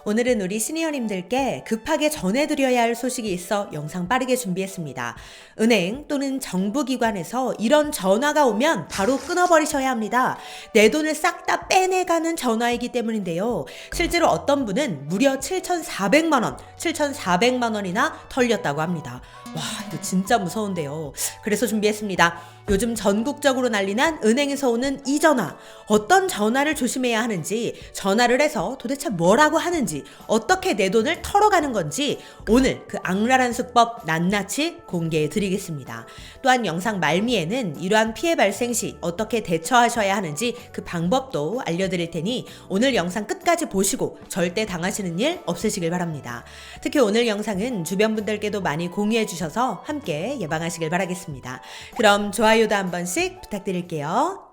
오늘은 우리 시니어님들께 급하게 전해드려야 할 소식이 있어 영상 빠르게 준비했습니다. 은행 또는 정부기관에서 이런 전화가 오면 바로 끊어버리셔야 합니다. 내 돈을 싹 다 빼내가는 전화이기 때문인데요. 실제로 어떤 분은 무려 7,400만 원, 7,400만 원이나 털렸다고 합니다. 와, 이거 진짜 무서운데요. 그래서 준비했습니다. 요즘 전국적으로 난리난 은행에서 오는 이 전화, 어떤 전화를 조심해야 하는지, 전화를 해서 도대체 뭐라고 하는지, 어떻게 내 돈을 털어가는 건지 오늘 그 악랄한 수법 낱낱이 공개해 드리겠습니다. 또한 영상 말미에는 이러한 피해 발생 시 어떻게 대처하셔야 하는지 그 방법도 알려드릴 테니 오늘 영상 끝까지 보시고 절대 당하시는 일 없으시길 바랍니다. 특히 오늘 영상은 주변 분들께도 많이 공유해 주셔서 함께 예방하시길 바라겠습니다. 그럼 좋아요도 한 번씩 부탁드릴게요.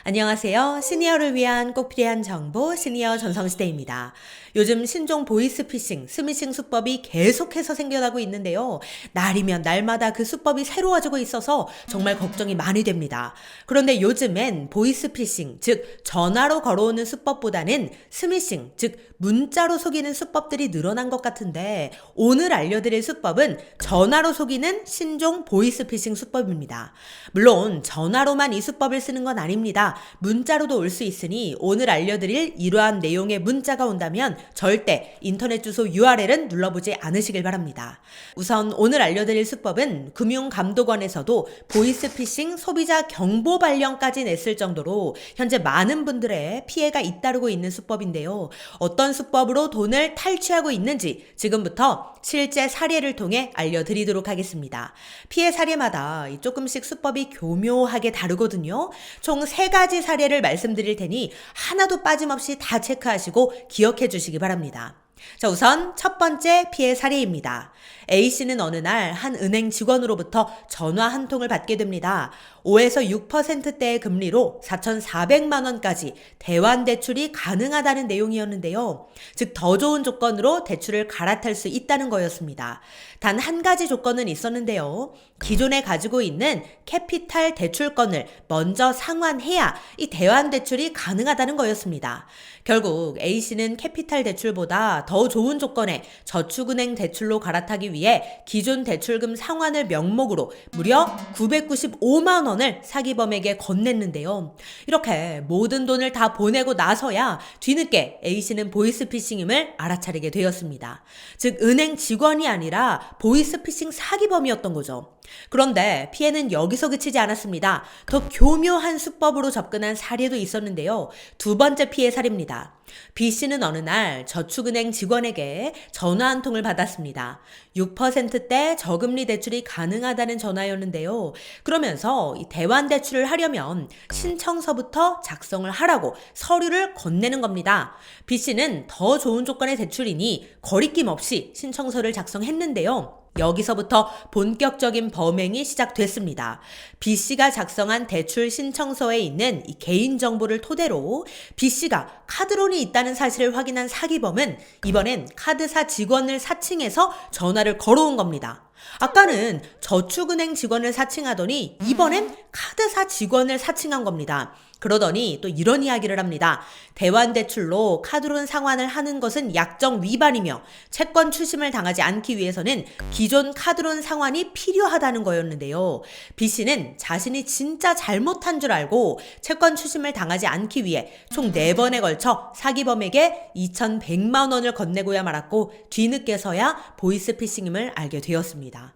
안녕하세요. 시니어를 위한 꼭 필요한 정보 시니어 전성시대입니다. 요즘 신종 보이스피싱, 스미싱 수법이 계속해서 생겨나고 있는데요. 날이면 날마다 그 수법이 새로워지고 있어서 정말 걱정이 많이 됩니다. 그런데 요즘엔 보이스피싱, 즉 전화로 걸어오는 수법보다는 스미싱, 즉 문자로 속이는 수법들이 늘어난 것 같은데 오늘 알려드릴 수법은 전화로 속이는 신종 보이스피싱 수법입니다. 물론 전화로만 이 수법을 쓰는 건 아닙니다. 문자로도 올 수 있으니 오늘 알려드릴 이러한 내용의 문자가 온다면 절대 인터넷 주소 URL은 눌러보지 않으시길 바랍니다. 우선 오늘 알려드릴 수법은 금융감독원에서도 보이스피싱 소비자 경보 발령까지 냈을 정도로 현재 많은 분들의 피해가 잇따르고 있는 수법인데요. 어떤 수법으로 돈을 탈취하고 있는지 지금부터 실제 사례를 통해 알려드리도록 하겠습니다. 피해 사례마다 조금씩 수법이 교묘하게 다르거든요. 총 3가지 사례를 말씀드릴 테니 하나도 빠짐없이 다 체크하시고 기억해 주시기 바랍니다. 자, 우선 첫 번째 피해 사례입니다. A씨는 어느 날 한 은행 직원으로부터 전화 한 통을 받게 됩니다. 5에서 6%대의 금리로 4,400만 원까지 대환 대출이 가능하다는 내용이었는데요. 즉 더 좋은 조건으로 대출을 갈아탈 수 있다는 거였습니다. 단 한 가지 조건은 있었는데요. 기존에 가지고 있는 캐피탈 대출권을 먼저 상환해야 이 대환 대출이 가능하다는 거였습니다. 결국 A씨는 캐피탈 대출보다 더 좋은 조건의 저축은행 대출로 갈아타기 위해 기존 대출금 상환을 명목으로 무려 995만 원을 사기범에게 건넸는데요. 이렇게 모든 돈을 다 보내고 나서야 뒤늦게 A씨는 보이스피싱임을 알아차리게 되었습니다. 즉 은행 직원이 아니라 보이스피싱 사기범이었던 거죠. 그런데 피해는 여기서 그치지 않았습니다. 더 교묘한 수법으로 접근한 사례도 있었는데요. 두 번째 피해 사례입니다. B씨는 어느 날 저축은행 직원에게 전화 한 통을 받았습니다. 6%대 저금리 대출이 가능하다는 전화였는데요. 그러면서 이 대환 대출을 하려면 신청서부터 작성을 하라고 서류를 건네는 겁니다. B씨는 더 좋은 조건의 대출이니 거리낌 없이 신청서를 작성했는데요. 여기서부터 본격적인 범행이 시작됐습니다. B씨가 작성한 대출 신청서에 있는 이 개인정보를 토대로 B씨가 카드론이 있다는 사실을 확인한 사기범은 이번엔 카드사 직원을 사칭해서 전화를 걸어온 겁니다. 아까는 저축은행 직원을 사칭하더니 이번엔 카드사 직원을 사칭한 겁니다. 그러더니 또 이런 이야기를 합니다. 대환 대출로 카드론 상환을 하는 것은 약정 위반이며 채권 추심을 당하지 않기 위해서는 기존 카드론 상환이 필요하다는 거였는데요. B씨는 자신이 진짜 잘못한 줄 알고 채권 추심을 당하지 않기 위해 총 4번에 걸쳐 사기범에게 2,100만 원을 건네고야 말았고 뒤늦게서야 보이스피싱임을 알게 되었습니다.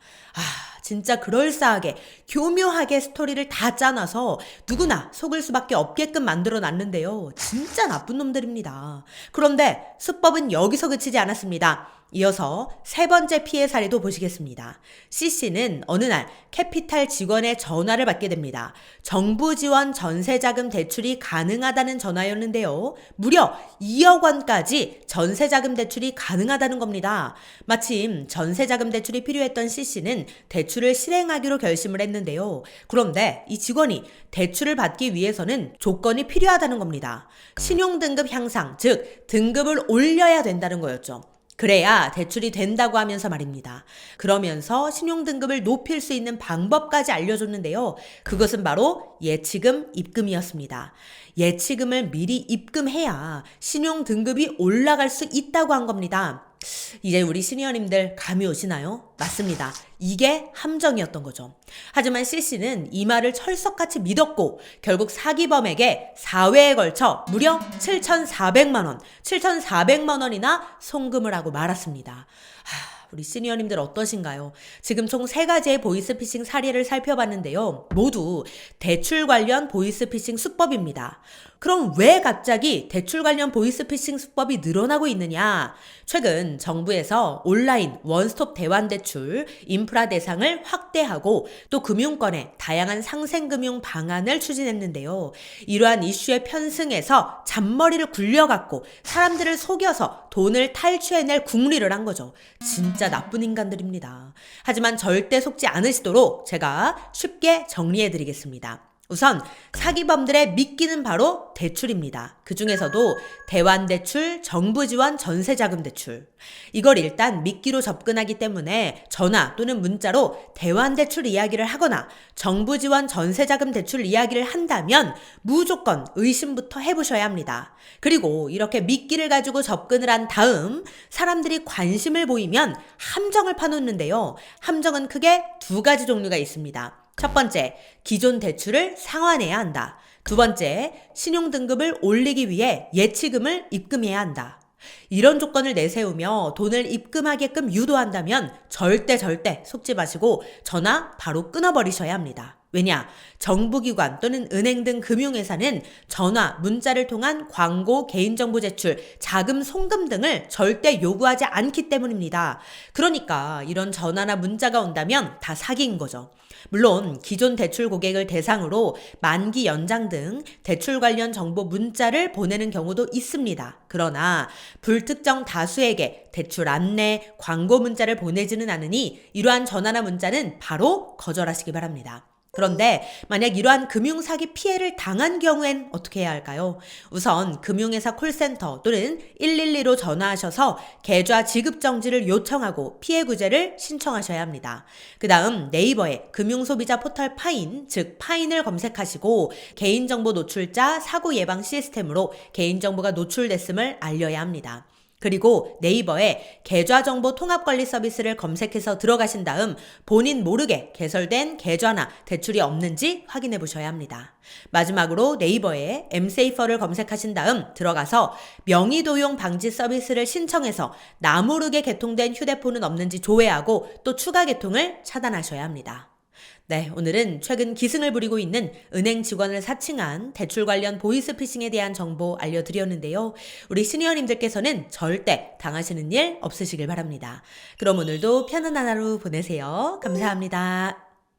진짜 그럴싸하게 교묘하게 스토리를 다 짜놔서 누구나 속을 수밖에 없게끔 만들어 놨는데요. 진짜 나쁜 놈들입니다. 그런데 수법은 여기서 그치지 않았습니다. 이어서 세 번째 피해 사례도 보시겠습니다. C씨는 어느 날 캐피탈 직원의 전화를 받게 됩니다. 정부 지원 전세자금 대출이 가능하다는 전화였는데요. 무려 2억 원까지 전세자금 대출이 가능하다는 겁니다. 마침 전세자금 대출이 필요했던 C씨는 대출을 실행하기로 결심을 했는데요. 그런데 이 직원이 대출을 받기 위해서는 조건이 필요하다는 겁니다. 신용등급 향상, 즉 등급을 올려야 된다는 거였죠. 그래야 대출이 된다고 하면서 말입니다. 그러면서 신용등급을 높일 수 있는 방법까지 알려줬는데요. 그것은 바로 예치금 입금이었습니다. 예치금을 미리 입금해야 신용등급이 올라갈 수 있다고 한 겁니다. 이제 우리 시니어님들 감이 오시나요? 맞습니다. 이게 함정이었던 거죠. 하지만 C씨는 이 말을 철석같이 믿었고 결국 사기범에게 4회에 걸쳐 무려 7,400만 원, 7,400만 원이나 송금을 하고 말았습니다. 우리 시니어님들 어떠신가요? 지금 총 3가지의 보이스피싱 사례를 살펴봤는데요. 모두 대출 관련 보이스피싱 수법입니다. 그럼 왜 갑자기 대출 관련 보이스피싱 수법이 늘어나고 있느냐? 최근 정부에서 온라인 원스톱 대환대출 인프라 대상을 확대하고 또 금융권에 다양한 상생금융 방안을 추진했는데요. 이러한 이슈에 편승해서 잔머리를 굴려갖고 사람들을 속여서 돈을 탈취해낼 궁리를 한 거죠. 진짜 나쁜 인간들입니다. 하지만 절대 속지 않으시도록 제가 쉽게 정리해드리겠습니다. 우선 사기범들의 미끼는 바로 대출입니다. 그 중에서도 대환대출, 정부지원 전세자금대출. 이걸 일단 미끼로 접근하기 때문에 전화 또는 문자로 대환대출 이야기를 하거나 정부지원 전세자금대출 이야기를 한다면 무조건 의심부터 해보셔야 합니다. 그리고 이렇게 미끼를 가지고 접근을 한 다음 사람들이 관심을 보이면 함정을 파놓는데요. 함정은 크게 2가지 종류가 있습니다. 첫 번째, 기존 대출을 상환해야 한다. 2번째, 신용등급을 올리기 위해 예치금을 입금해야 한다. 이런 조건을 내세우며 돈을 입금하게끔 유도한다면 절대 속지 마시고 전화 바로 끊어버리셔야 합니다. 왜냐? 정부기관 또는 은행 등 금융회사는 전화, 문자를 통한 광고, 개인정보 제출, 자금 송금 등을 절대 요구하지 않기 때문입니다. 그러니까 이런 전화나 문자가 온다면 다 사기인 거죠. 물론 기존 대출 고객을 대상으로 만기 연장 등 대출 관련 정보 문자를 보내는 경우도 있습니다. 그러나 불특정 다수에게 대출 안내, 광고 문자를 보내지는 않으니 이러한 전화나 문자는 바로 거절하시기 바랍니다. 그런데 만약 이러한 금융사기 피해를 당한 경우엔 어떻게 해야 할까요? 우선 금융회사 콜센터 또는 112로 전화하셔서 계좌 지급 정지를 요청하고 피해 구제를 신청하셔야 합니다. 그 다음 네이버에 금융소비자 포털 파인, 즉 파인을 검색하시고 개인정보 노출자 사고 예방 시스템으로 개인정보가 노출됐음을 알려야 합니다. 그리고 네이버에 계좌정보 통합관리 서비스를 검색해서 들어가신 다음 본인 모르게 개설된 계좌나 대출이 없는지 확인해 보셔야 합니다. 마지막으로 네이버에 엠세이퍼를 검색하신 다음 들어가서 명의도용 방지 서비스를 신청해서 나 모르게 개통된 휴대폰은 없는지 조회하고 또 추가 개통을 차단하셔야 합니다. 네, 오늘은 최근 기승을 부리고 있는 은행 직원을 사칭한 대출 관련 보이스피싱에 대한 정보 알려드렸는데요. 우리 시니어님들께서는 절대 당하시는 일 없으시길 바랍니다. 그럼 오늘도 편안한 하루 보내세요. 감사합니다.